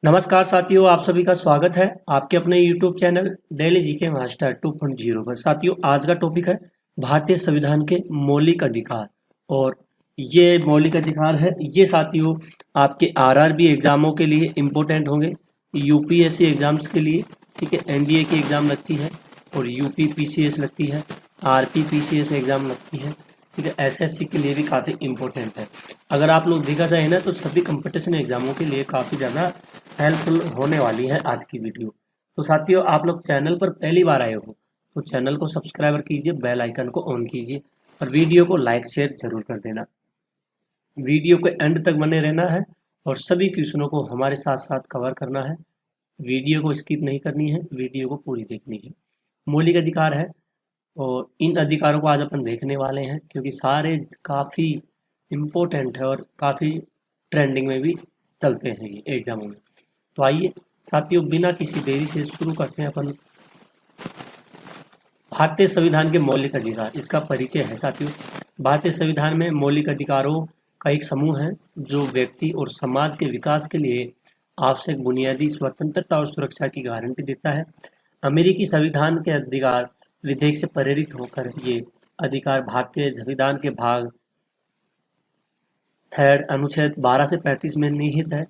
नमस्कार साथियों, आप सभी का स्वागत है आपके अपने YouTube channel daily GK master 2.0 पर। साथियों, आज का टॉपिक है भारतीय संविधान के मौलिक अधिकार। और ये मौलिक अधिकार है, ये साथियों आपके आरआरबी एग्जामों के लिए इम्पोर्टेंट होंगे, यूपीएससी एग्जाम्स के लिए, ठीक है। एनडीए की एग्जाम लगती है और यूपी पीसीएस लगती है, आरपी पीसीएस एग्जाम लगती है, ठीक है। एसएससी के लिए भी काफ़ी इम्पोर्टेंट है। अगर आप लोग देखा जाए ना तो सभी कंपटीशन एग्जामों के लिए काफ़ी ज़्यादा हेल्पफुल होने वाली है आज की वीडियो। तो साथियों, आप लोग चैनल पर पहली बार आए हो तो चैनल को सब्सक्राइब कीजिए, बेल आइकन को ऑन कीजिए और वीडियो को लाइक शेयर जरूर कर देना। वीडियो को एंड तक बने रहना है और सभी क्वेश्चनों को हमारे साथ साथ कवर करना है। वीडियो को स्किप नहीं करनी है, वीडियो को पूरी देखनी है। मौलिक अधिकार है और इन अधिकारों को आज अपन देखने वाले हैं क्योंकि सारे काफ़ी इम्पोर्टेंट है और काफ़ी ट्रेंडिंग में भी चलते हैं ये एग्जामों में। तो आइए साथियों, बिना किसी देरी से शुरू करते हैं अपन भारतीय संविधान के मौलिक अधिकार। इसका परिचय है साथियों। भारतीय संविधान में मौलिक अधिकारों का एक समूह है जो व्यक्ति और समाज के विकास के लिए आवश्यक बुनियादी स्वतंत्रता और सुरक्षा की गारंटी देता है। अमेरिकी संविधान के अधिकार विधेयक से प्रेरित होकर ये अधिकार भारतीय संविधान के भाग 3 अनुच्छेद 12 से 35 में निहित है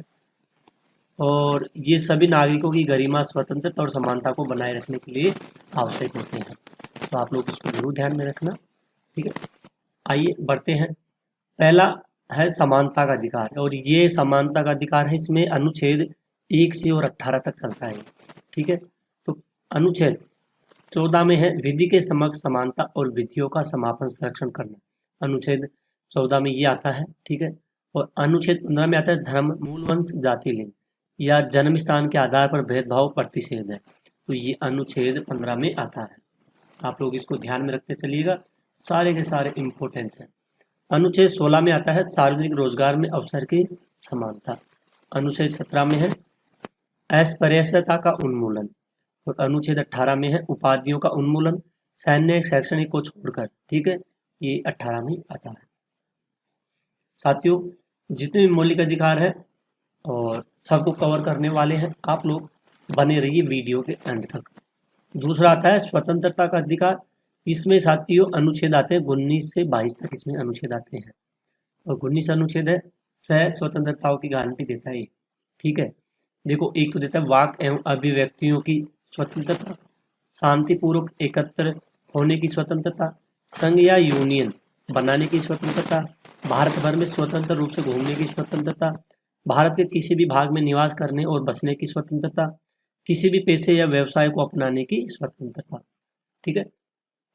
और ये सभी नागरिकों की गरिमा, स्वतंत्रता और समानता को बनाए रखने के लिए आवश्यक होते हैं। तो आप लोग इसको जरूर ध्यान में रखना, ठीक है। आइए बढ़ते हैं। पहला है समानता का अधिकार और ये समानता का अधिकार है, इसमें अनुच्छेद 1 से और 18 तक चलता है, ठीक है। तो अनुच्छेद 14 में है विधि के समक्ष समानता और विधियों का समापन संरक्षण करना। अनुच्छेद 14 में ये आता है, ठीक है। और अनुच्छेद 15 में आता है धर्म, मूल वंश, जाति, लिंग या जन्म स्थान के आधार पर भेदभाव प्रतिषेध है। तो ये अनुच्छेद 15 में आता है। आप लोग इसको ध्यान में रखते चलिएगा, सारे के सारे इम्पोर्टेंट हैं। अनुच्छेद 16 में आता है सार्वजनिक रोजगार में अवसर की समानता। अनुच्छेद 17 में है अस्पृश्यता का उन्मूलन और अनुच्छेद 18 में है उपाधियों का उन्मूलन, सैन्य शैक्षणिक को छोड़कर, ठीक है। ये 18 में आता है। साथियों, जितने भी मौलिक अधिकार है और सबको कवर करने वाले हैं, आप लोग बने रहिए वीडियो के एंड तक। दूसरा आता है स्वतंत्रता का अधिकार। इसमें साथियों अनुच्छेद आते हैं 19 से 22 तक, इसमें अनुच्छेद आते हैं और 19 अनुच्छेद है सह स्वतंत्रताओं की गारंटी देता है, ठीक है। देखो, एक तो देता है वाक एवं अभिव्यक्तियों की स्वतंत्रता, शांतिपूर्वक एकत्र होने की स्वतंत्रता, संघ या यूनियन बनाने की स्वतंत्रता, भारत भर में स्वतंत्र रूप से घूमने की स्वतंत्रता, भारत के किसी भी भाग में निवास करने और बसने की स्वतंत्रता, किसी भी पेशे या व्यवसाय को अपनाने की स्वतंत्रता, ठीक है।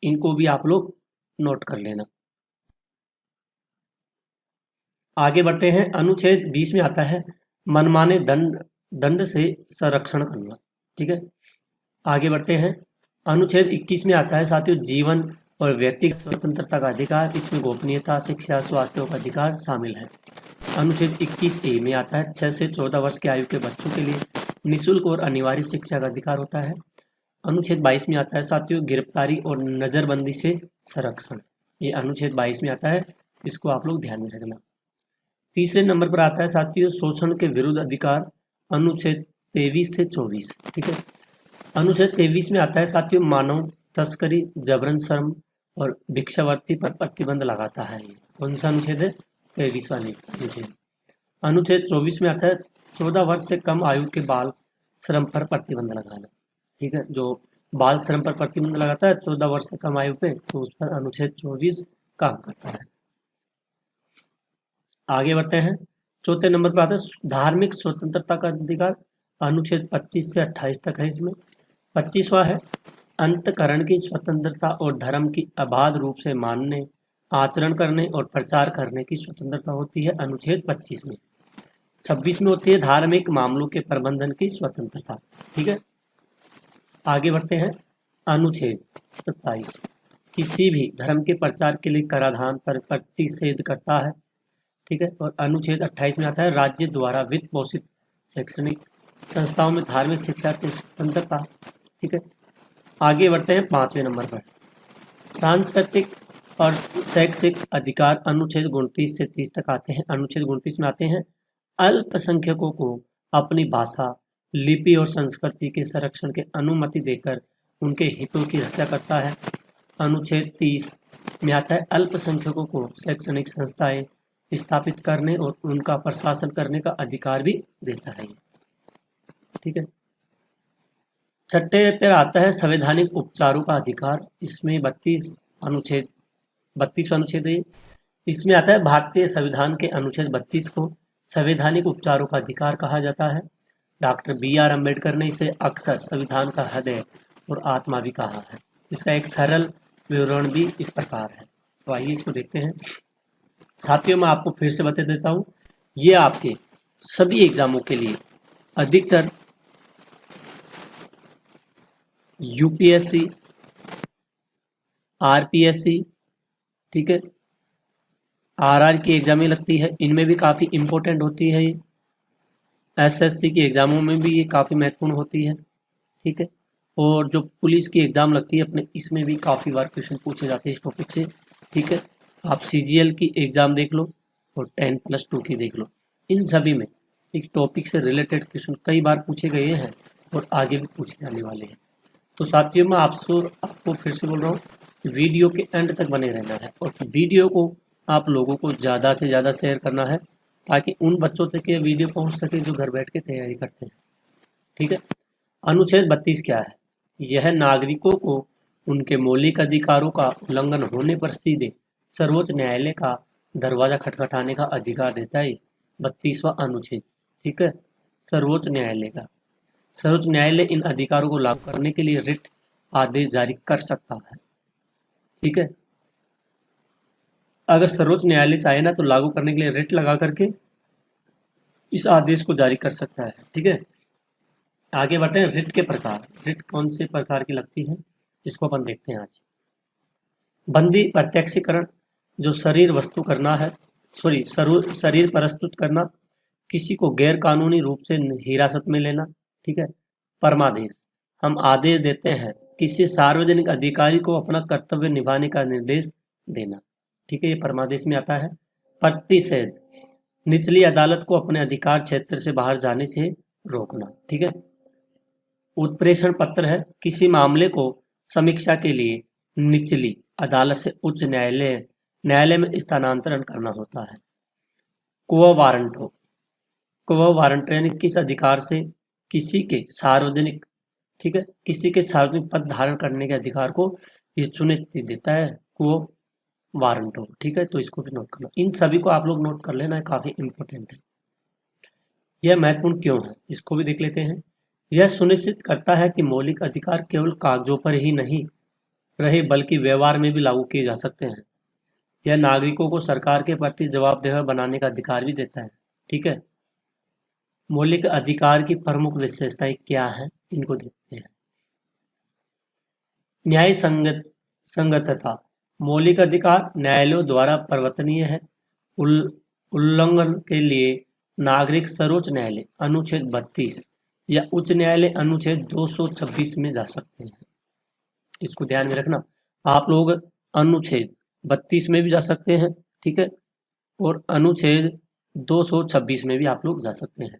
इनको भी आप लोग नोट कर लेना। आगे बढ़ते हैं। अनुच्छेद 20 में आता है मनमाने दंड से संरक्षण करना, ठीक है। आगे बढ़ते हैं। अनुच्छेद 21 में आता है साथियों जीवन और व्यक्तिगत स्वतंत्रता का अधिकार। इसमें गोपनीयता, शिक्षा, स्वास्थ्य का अधिकार शामिल है। अनुच्छेद 21A में आता है 6 से 14 वर्ष की आयु के बच्चों के लिए निःशुल्क और अनिवार्य शिक्षा का अधिकार होता है। अनुच्छेद 22 में आता है साथियों गिरफ्तारी और नजरबंदी से संरक्षण। ये अनुच्छेद 22 में आता है, इसको आप लोग ध्यान में रखना। तीसरे नंबर पर आता है साथियों शोषण के विरुद्ध अधिकार, अनुच्छेद 23 से 24, ठीक है। अनुच्छेद 23 में आता है साथियों मानव तस्करी, जबरन श्रम और भिक्षावृत्ति पर प्रतिबंध लगाता है। ये कौन सा अनुच्छेद है? 23वां अनुच्छेद। अनुच्छेद 24 में आता है 14 वर्ष से कम आयु के बाल श्रम पर प्रतिबंध लगाना, ठीक है। जो बाल श्रम पर प्रतिबंध लगाता है 14 वर्ष से कम आयु पे, तो उस पर अनुच्छेद 24 काम करता है। आगे बढ़ते हैं। चौथे नंबर पर आता है धार्मिक स्वतंत्रता का अधिकार। अनुच्छेद 25 से 28 तक है। इसमें 25वां है अंतकरण की स्वतंत्रता और धर्म की अबाध रूप से मानने, आचरण करने और प्रचार करने की स्वतंत्रता होती है अनुच्छेद 25 में। 26 में होती है धार्मिक मामलों के प्रबंधन की स्वतंत्रता, ठीक है। आगे बढ़ते हैं। अनुच्छेद 27 किसी भी धर्म के प्रचार के लिए कराधान पर प्रतिषेध करता है, ठीक है। और अनुच्छेद 28 में आता है राज्य द्वारा वित्त पोषित शैक्षणिक संस्थाओं में धार्मिक शिक्षा की स्वतंत्रता, ठीक है। आगे बढ़ते हैं 5वें नंबर पर सांस्कृतिक और शैक्षिक अधिकार। अनुच्छेद 29 से 30 तक आते हैं। अनुच्छेद 29 में आते हैं अल्पसंख्यकों को अपनी भाषा, लिपि और संस्कृति के संरक्षण की अनुमति देकर उनके हितों की रक्षा करता है। अनुच्छेद 30 में आता है अल्पसंख्यकों को शैक्षणिक संस्थाएं स्थापित करने और उनका प्रशासन करने का अधिकार भी देता है। ठीक है। छठे पर आता है संवैधानिक उपचारों का अधिकार। इसमें 32वां अनुच्छेद है। इसमें आता है भारतीय संविधान के अनुच्छेद 32 को संवैधानिक उपचारों का अधिकार कहा जाता है। डॉक्टर BR अम्बेडकर ने इसे अक्सर संविधान का हृदय और आत्मा भी कहा है। इसका एक सरल विवरण भी इस प्रकार है। तो आइए इसको देखते हैं। साथियों, मैं आपको फिर से बता देता हूँ, ये आपके सभी एग्जामों के लिए अधिकतर UPSC, RPSC, ठीक है, RR की एग्जामें लगती है, इनमें भी काफ़ी इम्पोर्टेंट होती है। ये SSC की एग्ज़ामों में भी ये काफ़ी महत्वपूर्ण होती है। ठीक है। और जो पुलिस की एग्ज़ाम लगती है अपने, इसमें भी काफ़ी बार क्वेश्चन पूछे जाते हैं इस टॉपिक से। ठीक है। आप CGL की एग्ज़ाम देख लो और 10+2 की देख लो, इन सभी में एक टॉपिक से रिलेटेड क्वेश्चन कई बार पूछे गए हैं और आगे भी पूछे जाने वाले हैं। तो साथियों, मैं आपको फिर से बोल रहा हूँ, वीडियो के एंड तक बने रहना है और वीडियो को आप लोगों को ज़्यादा से ज़्यादा शेयर करना है ताकि उन बच्चों तक ये वीडियो पहुंच सके जो घर बैठ के तैयारी करते हैं। ठीक है। अनुच्छेद 32 क्या है? यह नागरिकों को उनके मौलिक अधिकारों का उल्लंघन होने पर सीधे सर्वोच्च न्यायालय का दरवाजा खटखटाने का अधिकार देता है। 32वां अनुच्छेद। ठीक है। सर्वोच्च न्यायालय इन अधिकारों को लागू करने के लिए रिट आदेश जारी कर सकता है। ठीक है। अगर सर्वोच्च न्यायालय चाहे ना तो लागू करने के लिए रिट लगा करके इस आदेश को जारी कर सकता है। ठीक है। आगे बढ़ते हैं। रिट के प्रकार। रिट कौन से प्रकार की लगती है, इसको अपन देखते हैं आज। बंदी प्रत्यक्षीकरण, जो शरीर प्रस्तुत करना, किसी को गैर कानूनी रूप से हिरासत में लेना। ठीक है। परमादेश, हम आदेश देते हैं किसी सार्वजनिक अधिकारी को अपना कर्तव्य निभाने का निर्देश देना। ठीक है, ये परमादेश में आता है। प्रतिषेध, निचली अदालत को अपने अधिकार क्षेत्र से बाहर जाने से रोकना। ठीक है। उत्प्रेषण पत्र है, किसी मामले को समीक्षा के लिए निचली अदालत से उच्च न्यायालय में स्थानांतरण करना होता है। क्वो वारंटो यानी किस अधिकार से किसी के सार्वजनिक पद धारण करने के अधिकार को ये चुनौती देता है, क्वो वारंटो। ठीक है, तो इसको भी नोट करना। इन सभी को आप लोग नोट कर लेना है, काफी इंपॉर्टेंट है। यह महत्वपूर्ण क्यों है, इसको भी देख लेते हैं। यह सुनिश्चित करता है कि मौलिक अधिकार केवल कागजों पर ही नहीं रहे बल्कि व्यवहार में भी लागू किए जा सकते हैं। यह नागरिकों को सरकार के प्रति जवाबदेह बनाने का अधिकार भी देता है। ठीक है। मौलिक अधिकार की प्रमुख विशेषताएं क्या हैं, इनको देखते हैं। न्याय संगतता, मौलिक अधिकार न्यायालयों द्वारा परिवर्तनीय है। उल्लंघन के लिए नागरिक सर्वोच्च न्यायालय अनुच्छेद 32 या उच्च न्यायालय अनुच्छेद 226 में जा सकते हैं। इसको ध्यान में रखना। आप लोग अनुच्छेद 32 में भी जा सकते हैं। ठीक है। और अनुच्छेद 226 में भी आप लोग जा सकते हैं।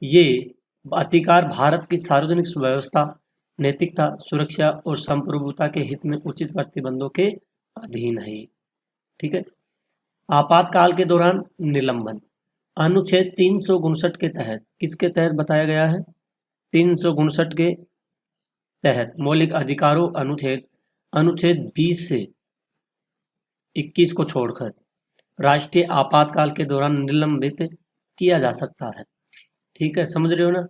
ये अधिकार भारत की सार्वजनिक व्यवस्था, नैतिकता, सुरक्षा और संप्रभुता के हित में उचित प्रतिबंधों के अधीन है। ठीक है। आपातकाल के दौरान निलंबन, अनुच्छेद 359 के तहत, किसके तहत बताया गया है? 359 के तहत मौलिक अधिकारों अनुच्छेद 20 से 21 को छोड़कर राष्ट्रीय आपातकाल के दौरान निलंबित किया जा सकता है। ठीक है, समझ रहे हो ना?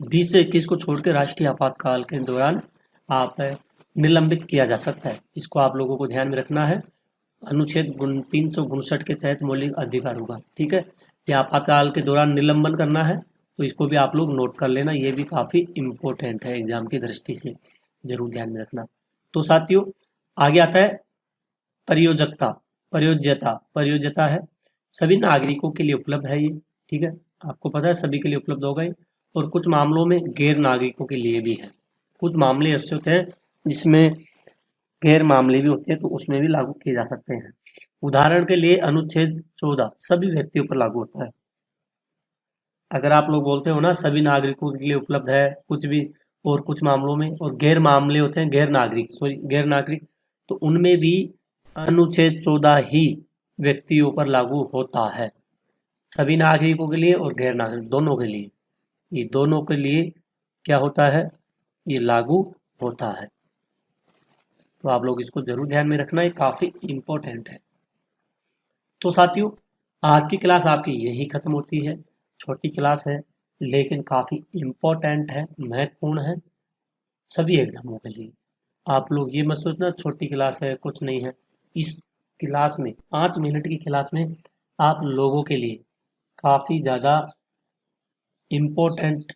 20 से 21 को छोड़ के राष्ट्रीय आपातकाल के दौरान आप निलंबित किया जा सकता है। इसको आप लोगों को ध्यान में रखना है। अनुच्छेद 359 के तहत मौलिक अधिकारों का, ठीक है, ये आपातकाल के दौरान निलंबन करना है, तो इसको भी आप लोग नोट कर लेना। ये भी काफ़ी इम्पोर्टेंट है, एग्जाम की दृष्टि से जरूर ध्यान में रखना। तो साथियों, आगे आता है प्रयोज्यता है, सभी नागरिकों के लिए उपलब्ध है ये। ठीक है, आपको पता है सभी के लिए उपलब्ध होगा ये। और कुछ मामलों में गैर नागरिकों के लिए भी है। कुछ मामले ऐसे होते हैं जिसमें गैर मामले भी होते हैं, तो उसमें भी लागू किए जा सकते हैं। उदाहरण के लिए अनुच्छेद 14 सभी व्यक्तियों पर लागू होता है। अगर आप लोग बोलते हो ना सभी नागरिकों के लिए उपलब्ध है कुछ भी, और कुछ मामलों में, और गैर मामले होते हैं, गैर नागरिक, तो उनमें भी अनुच्छेद 14 ही व्यक्तियों पर लागू होता है। सभी नागरिकों के लिए और गैर नागरिक दोनों के लिए, ये दोनों के लिए क्या होता है, ये लागू होता है। तो आप लोग इसको जरूर ध्यान में रखना, ये काफी इम्पोर्टेंट है। तो साथियों, आज की क्लास आपकी यही खत्म होती है। छोटी क्लास है लेकिन काफी इम्पोर्टेंट है, महत्वपूर्ण है सभी एग्जामों के लिए। आप लोग ये मत सोचना छोटी क्लास है कुछ नहीं है। इस क्लास में 5 मिनट की क्लास में आप लोगों के लिए काफी ज्यादा इम्पोर्टेंट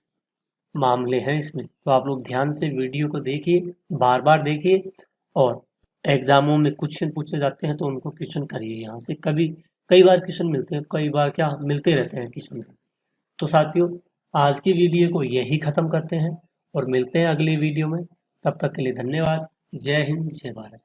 मामले हैं इसमें। तो आप लोग ध्यान से वीडियो को देखिए, बार बार देखिए, और एग्जामों में क्वेश्चन पूछे जाते हैं तो उनको क्वेश्चन करिए यहाँ से। कभी कई बार क्वेश्चन मिलते हैं, कई बार क्या मिलते रहते हैं क्वेश्चन। तो साथियों, आज की वीडियो को यही खत्म करते हैं और मिलते हैं अगली वीडियो में। तब तक के लिए धन्यवाद। जय हिंद, जय भारत।